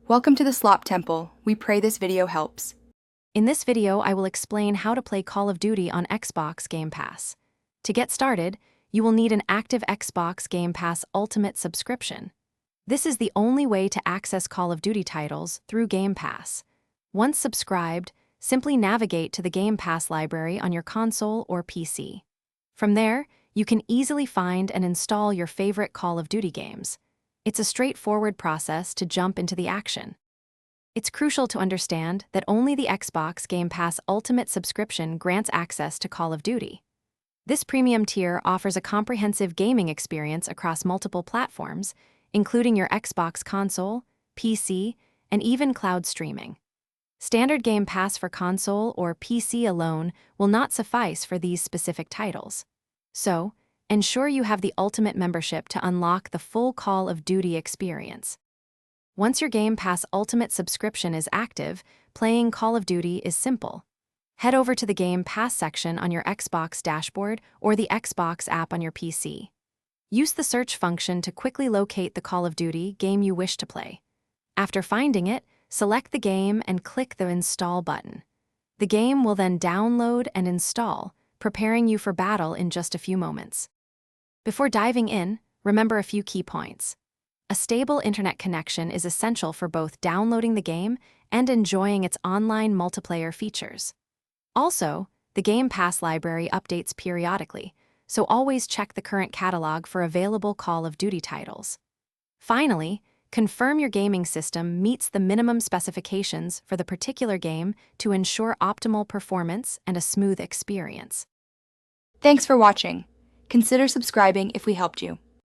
Welcome to the Slop Temple. We pray this video helps. In this video, I will explain how to play Call of Duty on Xbox Game Pass. To get started, you will need an active Xbox Game Pass Ultimate subscription. This is the only way to access Call of Duty titles through Game Pass. Once subscribed, simply navigate to the Game Pass library on your console or PC. From there, you can easily find and install your favorite Call of Duty games. It's a straightforward process to jump into the action. It's crucial to understand that only the Xbox Game Pass Ultimate subscription grants access to Call of Duty. This premium tier offers a comprehensive gaming experience across multiple platforms, including your Xbox console, PC, and even cloud streaming. Standard Game Pass for console or PC alone will not suffice for these specific titles. So, ensure you have the Ultimate membership to unlock the full Call of Duty experience. Once your Game Pass Ultimate subscription is active, playing Call of Duty is simple. Head over to the Game Pass section on your Xbox dashboard or the Xbox app on your PC. Use the search function to quickly locate the Call of Duty game you wish to play. After finding it, select the game and click the Install button. The game will then download and install, preparing you for battle in just a few moments. Before diving in, remember a few key points. A stable internet connection is essential for both downloading the game and enjoying its online multiplayer features. Also, the Game Pass library updates periodically, so always check the current catalog for available Call of Duty titles. Finally, confirm your gaming system meets the minimum specifications for the particular game to ensure optimal performance and a smooth experience. Thanks for watching. Consider subscribing if we helped you.